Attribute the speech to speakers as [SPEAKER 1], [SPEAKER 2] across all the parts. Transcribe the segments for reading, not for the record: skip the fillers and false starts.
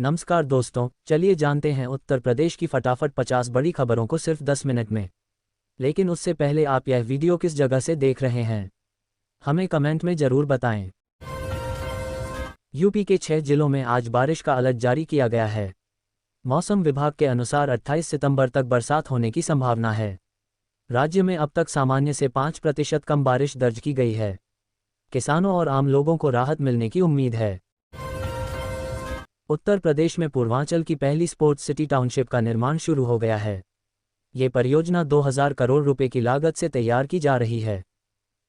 [SPEAKER 1] नमस्कार दोस्तों, चलिए जानते हैं उत्तर प्रदेश की फटाफट 50 बड़ी खबरों को सिर्फ 10 मिनट में। लेकिन उससे पहले आप यह वीडियो किस जगह से देख रहे हैं, हमें कमेंट में ज़रूर बताएं। यूपी के 6 जिलों में आज बारिश का अलर्ट जारी किया गया है। मौसम विभाग के अनुसार 28 सितंबर तक बरसात होने की संभावना है। राज्य में अब तक सामान्य से 5% कम बारिश दर्ज की गई है। किसानों और आम लोगों को राहत मिलने की उम्मीद है। उत्तर प्रदेश में पूर्वांचल की पहली स्पोर्ट्स सिटी टाउनशिप का निर्माण शुरू हो गया है। ये परियोजना 2000 करोड़ रुपए की लागत से तैयार की जा रही है,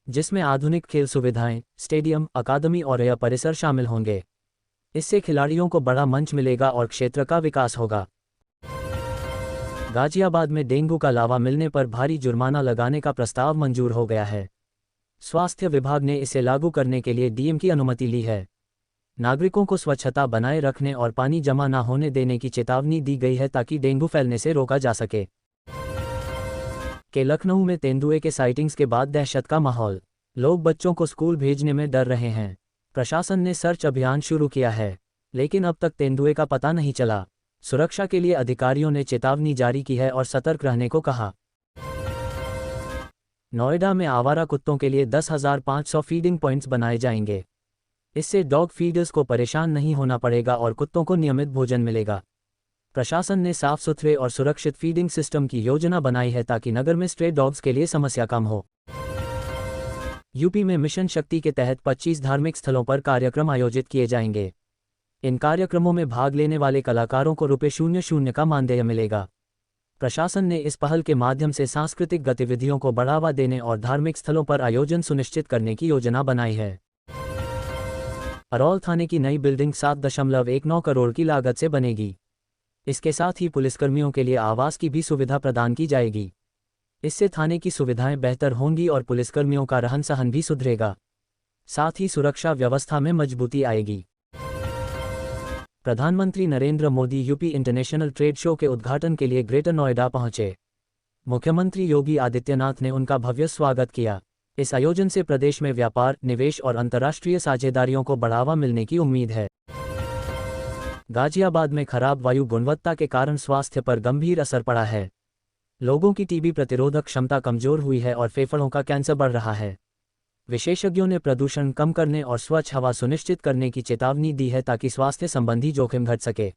[SPEAKER 1] जिसमें आधुनिक खेल सुविधाएं, स्टेडियम, अकादमी और यह परिसर शामिल होंगे। इससे खिलाड़ियों को बड़ा मंच मिलेगा और क्षेत्र का विकास होगा। गाजियाबाद में डेंगू का लावा मिलने पर भारी जुर्माना लगाने का प्रस्ताव मंजूर हो गया है। स्वास्थ्य विभाग ने इसे लागू करने के लिए डीएम की अनुमति ली है। नागरिकों को स्वच्छता बनाए रखने और पानी जमा न होने देने की चेतावनी दी गई है ताकि डेंगू फैलने से रोका जा सके। लखनऊ में तेंदुए के साइटिंग्स के बाद दहशत का माहौल। लोग बच्चों को स्कूल भेजने में डर रहे हैं। प्रशासन ने सर्च अभियान शुरू किया है, लेकिन अब तक तेंदुए का पता नहीं चला। सुरक्षा के लिए अधिकारियों ने चेतावनी जारी की है और सतर्क रहने को कहा। नोएडा में आवारा कुत्तों के लिए 10,500 फीडिंग पॉइंट्स बनाए जाएंगे। इससे डॉग फीडर्स को परेशान नहीं होना पड़ेगा और कुत्तों को नियमित भोजन मिलेगा। प्रशासन ने साफ सुथरे और सुरक्षित फीडिंग सिस्टम की योजना बनाई है ताकि नगर में स्ट्रे डॉग्स के लिए समस्या कम हो। यूपी में मिशन शक्ति के तहत 25 धार्मिक स्थलों पर कार्यक्रम आयोजित किए जाएंगे। इन कार्यक्रमों में भाग लेने वाले कलाकारों को ₹00 का मानदेय मिलेगा। प्रशासन ने इस पहल के माध्यम से सांस्कृतिक गतिविधियों को बढ़ावा देने और धार्मिक स्थलों पर आयोजन सुनिश्चित करने की योजना बनाई है। अरौल थाने की नई बिल्डिंग 7.19 करोड़ की लागत से बनेगी। इसके साथ ही पुलिसकर्मियों के लिए आवास की भी सुविधा प्रदान की जाएगी। इससे थाने की सुविधाएं बेहतर होंगी और पुलिसकर्मियों का रहन सहन भी सुधरेगा। साथ ही सुरक्षा व्यवस्था में मजबूती आएगी। प्रधानमंत्री Narendra Modi UP international trade show के उद्घाटन के लिए ग्रेटर नोएडा पहुंचे। मुख्यमंत्री योगी आदित्यनाथ ने उनका भव्य स्वागत किया। इस आयोजन से प्रदेश में व्यापार, निवेश और अंतर्राष्ट्रीय साझेदारियों को बढ़ावा मिलने की उम्मीद है। गाजियाबाद में खराब वायु गुणवत्ता के कारण स्वास्थ्य पर गंभीर असर पड़ा है। लोगों की टीबी प्रतिरोधक क्षमता कमजोर हुई है और फेफड़ों का कैंसर बढ़ रहा है। विशेषज्ञों ने प्रदूषण कम करने और स्वच्छ हवा सुनिश्चित करने की चेतावनी दी है ताकि स्वास्थ्य संबंधी जोखिम घट सके।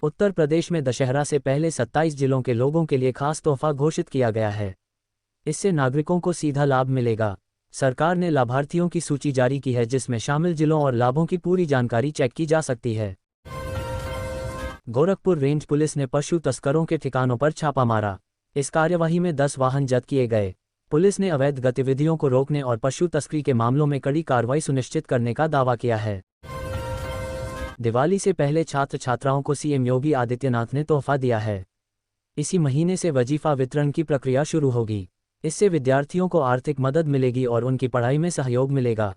[SPEAKER 1] उत्तर प्रदेश में दशहरा से पहले 27 जिलों के लोगों के लिए खास तोहफा घोषित किया गया है। इससे नागरिकों को सीधा लाभ मिलेगा। सरकार ने लाभार्थियों की सूची जारी की है, जिसमें शामिल जिलों और लाभों की पूरी जानकारी चेक की जा सकती है। गोरखपुर रेंज पुलिस ने पशु तस्करों के ठिकानों पर छापा मारा। इस कार्यवाही में 10 वाहन जब्त किए गए। पुलिस ने अवैध गतिविधियों को रोकने और पशु तस्करी के मामलों में कड़ी कार्रवाई सुनिश्चित करने का दावा किया है। दिवाली से पहले छात्र छात्राओं को सीएम योगी आदित्यनाथ ने तोहफा दिया है। इसी महीने से वजीफा वितरण की प्रक्रिया शुरू होगी। इससे विद्यार्थियों को आर्थिक मदद मिलेगी और उनकी पढ़ाई में सहयोग मिलेगा।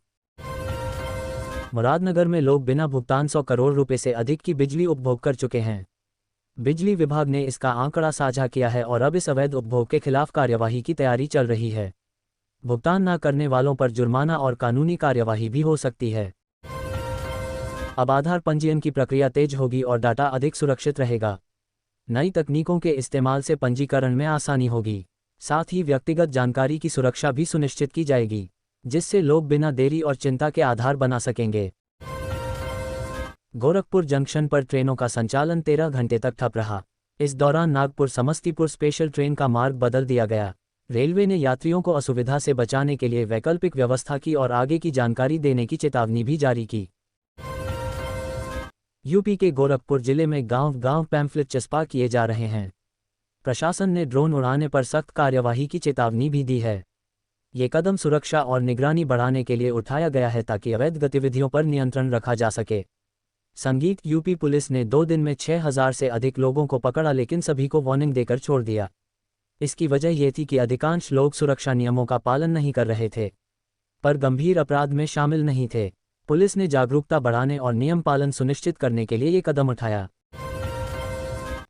[SPEAKER 1] मुरादनगर में लोग बिना भुगतान 100 करोड़ रुपए से अधिक की बिजली उपभोग कर चुके हैं। बिजली विभाग ने इसका आंकड़ा साझा किया है और अब इस अवैध उपभोग के खिलाफ कार्यवाही की तैयारी चल रही है। भुगतान न करने वालों पर जुर्माना और कानूनी कार्यवाही भी हो सकती है। अब आधार पंजीयन की प्रक्रिया तेज होगी और डाटा अधिक सुरक्षित रहेगा। नई तकनीकों के इस्तेमाल से पंजीकरण में आसानी होगी। साथ ही व्यक्तिगत जानकारी की सुरक्षा भी सुनिश्चित की जाएगी, जिससे लोग बिना देरी और चिंता के आधार बना सकेंगे। गोरखपुर जंक्शन पर ट्रेनों का संचालन 13 घंटे तक ठप रहा। इस दौरान नागपुर समस्तीपुर स्पेशल ट्रेन का मार्ग बदल दिया गया। रेलवे ने यात्रियों को असुविधा से बचाने के लिए वैकल्पिक व्यवस्था की और आगे की जानकारी देने की चेतावनी भी जारी की। यूपी के गोरखपुर जिले में गांव-गांव पैम्फलेट चस्पा किए जा रहे हैं। प्रशासन ने ड्रोन उड़ाने पर सख्त कार्यवाही की चेतावनी भी दी है। ये कदम सुरक्षा और निगरानी बढ़ाने के लिए उठाया गया है ताकि अवैध गतिविधियों पर नियंत्रण रखा जा सके। संगीत यूपी पुलिस ने 2 दिन में 6000 से अधिक लोगों को पकड़ा, लेकिन सभी को वार्निंग देकर छोड़ दिया। इसकी वजह ये थी कि अधिकांश लोग सुरक्षा नियमों का पालन नहीं कर रहे थे, पर गंभीर अपराध में शामिल नहीं थे। पुलिस ने जागरूकता बढ़ाने और नियम पालन सुनिश्चित करने के लिए ये कदम उठाया।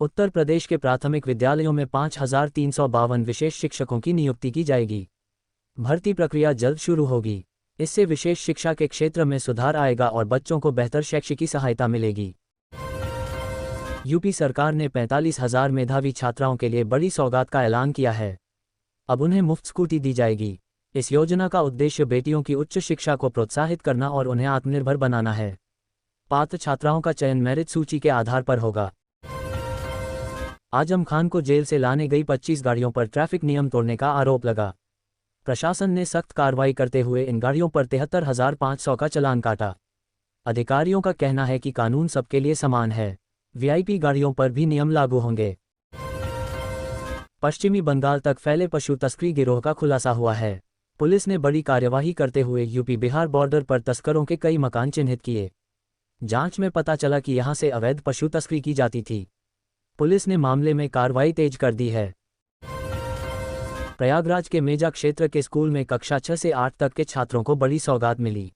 [SPEAKER 1] उत्तर प्रदेश के प्राथमिक विद्यालयों में 5352 विशेष शिक्षकों की नियुक्ति की जाएगी। भर्ती प्रक्रिया जल्द शुरू होगी। इससे विशेष शिक्षा के क्षेत्र में सुधार आएगा और बच्चों को बेहतर शैक्षिकी सहायता मिलेगी। यूपी सरकार ने 45,000 मेधावी छात्राओं के लिए बड़ी सौगात का ऐलान किया है। अब उन्हें मुफ्त स्कूटी दी जाएगी। इस योजना का उद्देश्य बेटियों की उच्च शिक्षा को प्रोत्साहित करना और उन्हें आत्मनिर्भर बनाना है। पात्र छात्राओं का चयन मेरिट सूची के आधार पर होगा। आजम खान को जेल से लाने गई 25 गाड़ियों पर ट्रैफिक नियम तोड़ने का आरोप लगा। प्रशासन ने सख्त कार्रवाई करते हुए इन गाड़ियों पर 73,500 का चालान काटा। अधिकारियों का कहना है कि कानून सबके लिए समान है। वीआईपी गाड़ियों पर भी नियम लागू होंगे। पश्चिमी बंगाल तक फैले पशु तस्करी गिरोह का खुलासा हुआ है। पुलिस ने बड़ी कार्यवाही करते हुए यूपी बिहार बॉर्डर पर तस्करों के कई मकान चिन्हित किए। जांच में पता चला कि यहां से अवैध पशु तस्करी की जाती थी। पुलिस ने मामले में कार्रवाई तेज कर दी है। प्रयागराज के मेजा क्षेत्र के स्कूल में कक्षा 6 से 8 तक के छात्रों को बड़ी सौगात मिली।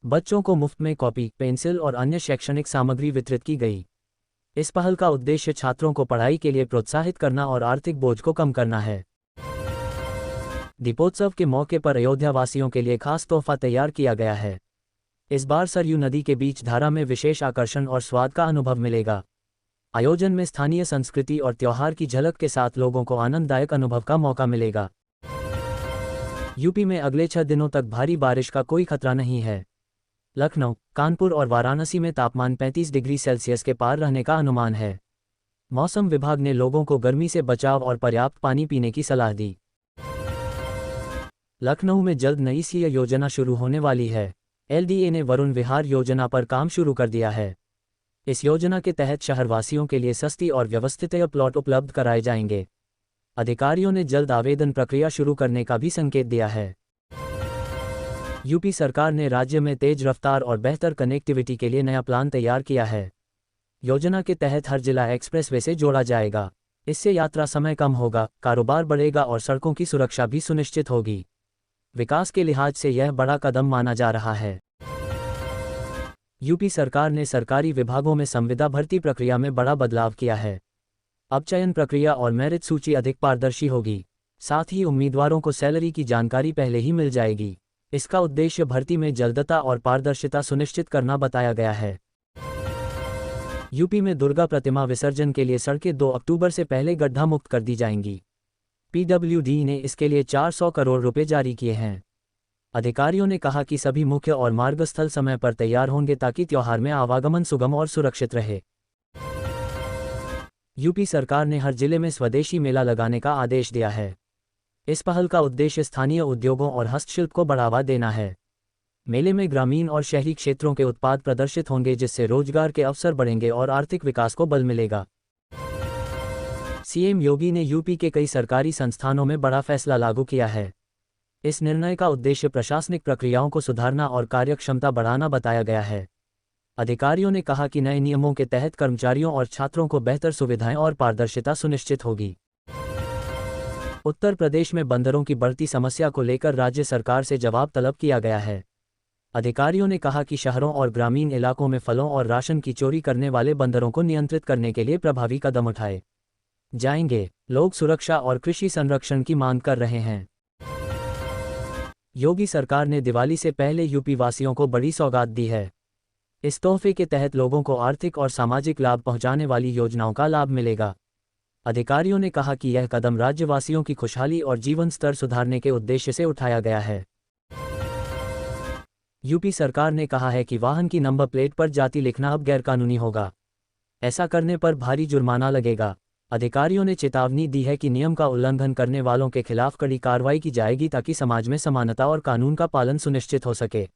[SPEAKER 1] बच्चों को मुफ्त में कॉपी, पेंसिल और अन्य शैक्षणिक सामग्री वितरित की गई। इस पहल का उद्देश्य छात्रों को पढ़ाई के लिए प्रोत्साहित करना और आर्थिक बोझ को कम करना है। दीपोत्सव के मौके पर अयोध्या वासियों के लिए खास तोहफा तैयार किया गया है। इस बार सरयू नदी के बीच धारा में विशेष आकर्षण और स्वाद का अनुभव मिलेगा। आयोजन में स्थानीय संस्कृति और त्योहार की झलक के साथ लोगों को आनंददायक अनुभव का मौका मिलेगा। यूपी में अगले 6 दिनों तक भारी बारिश का कोई खतरा नहीं है। लखनऊ, कानपुर और वाराणसी में तापमान 35 डिग्री सेल्सियस के पार रहने का अनुमान है। मौसम विभाग ने लोगों को गर्मी से बचाव और पर्याप्त पानी पीने की सलाह दी। लखनऊ में जल्द नई सीय योजना शुरू होने वाली है। एलडीए ने वरुण विहार योजना पर काम शुरू कर दिया है। इस योजना के तहत शहरवासियों के लिए सस्ती और व्यवस्थित प्लॉट उपलब्ध कराए जाएंगे। अधिकारियों ने जल्द आवेदन प्रक्रिया शुरू करने का भी संकेत दिया है। यूपी सरकार ने राज्य में तेज रफ्तार और बेहतर कनेक्टिविटी के लिए नया प्लान तैयार किया है। योजना के तहत हर जिला एक्सप्रेसवे से जोड़ा जाएगा। इससे यात्रा समय कम होगा, कारोबार बढ़ेगा और सड़कों की सुरक्षा भी सुनिश्चित होगी। विकास के लिहाज से यह बड़ा कदम माना जा रहा है। यूपी सरकार ने सरकारी विभागों में संविदा भर्ती प्रक्रिया में बड़ा बदलाव किया है। अब चयन प्रक्रिया और मेरिट सूची अधिक पारदर्शी होगी। साथ ही उम्मीदवारों को सैलरी की जानकारी पहले ही मिल जाएगी। इसका उद्देश्य भर्ती में जल्दता और पारदर्शिता सुनिश्चित करना बताया गया है। यूपी में दुर्गा प्रतिमा विसर्जन के लिए सड़कें 2 अक्टूबर से पहले गड्ढा मुक्त कर दी जाएंगी। पीडब्ल्यूडी ने इसके लिए 400 करोड़ रुपए जारी किए हैं। अधिकारियों ने कहा कि सभी मुख्य और मार्गस्थल समय पर तैयार होंगे ताकि त्योहार में आवागमन सुगम और सुरक्षित रहे। यूपी सरकार ने हर जिले में स्वदेशी मेला लगाने का आदेश दिया है। इस पहल का उद्देश्य स्थानीय उद्योगों और हस्तशिल्प को बढ़ावा देना है। मेले में ग्रामीण और शहरी क्षेत्रों के उत्पाद प्रदर्शित होंगे, जिससे रोजगार के अवसर बढ़ेंगे और आर्थिक विकास को बल मिलेगा। सीएम योगी ने यूपी के कई सरकारी संस्थानों में बड़ा फैसला लागू किया है। इस निर्णय का उद्देश्य प्रशासनिक प्रक्रियाओं को सुधारना और कार्यक्षमता बढ़ाना बताया गया है। अधिकारियों ने कहा कि नए नियमों के तहत कर्मचारियों और छात्रों को बेहतर सुविधाएं और पारदर्शिता सुनिश्चित होगी। उत्तर प्रदेश में बंदरों की बढ़ती समस्या को लेकर राज्य सरकार से जवाब तलब किया गया है। अधिकारियों ने कहा कि शहरों और ग्रामीण इलाकों में फलों और राशन की चोरी करने वाले बंदरों को नियंत्रित करने के लिए प्रभावी कदम उठाए जाएंगे। लोग सुरक्षा और कृषि संरक्षण की मांग कर रहे हैं। योगी सरकार ने दिवाली से पहले यूपी वासियों को बड़ी सौगात दी है। इस तोहफे के तहत लोगों को आर्थिक और सामाजिक लाभ पहुंचाने वाली योजनाओं का लाभ मिलेगा। अधिकारियों ने कहा कि यह कदम राज्यवासियों की खुशहाली और जीवन स्तर सुधारने के उद्देश्य से उठाया गया है। यूपी सरकार ने कहा है कि वाहन की नंबर प्लेट पर जाति लिखना अब गैरकानूनी होगा। ऐसा करने पर भारी जुर्माना लगेगा। अधिकारियों ने चेतावनी दी है कि नियम का उल्लंघन करने वालों के खिलाफ कड़ी कार्रवाई की जाएगी ताकि समाज में समानता और कानून का पालन सुनिश्चित हो सके।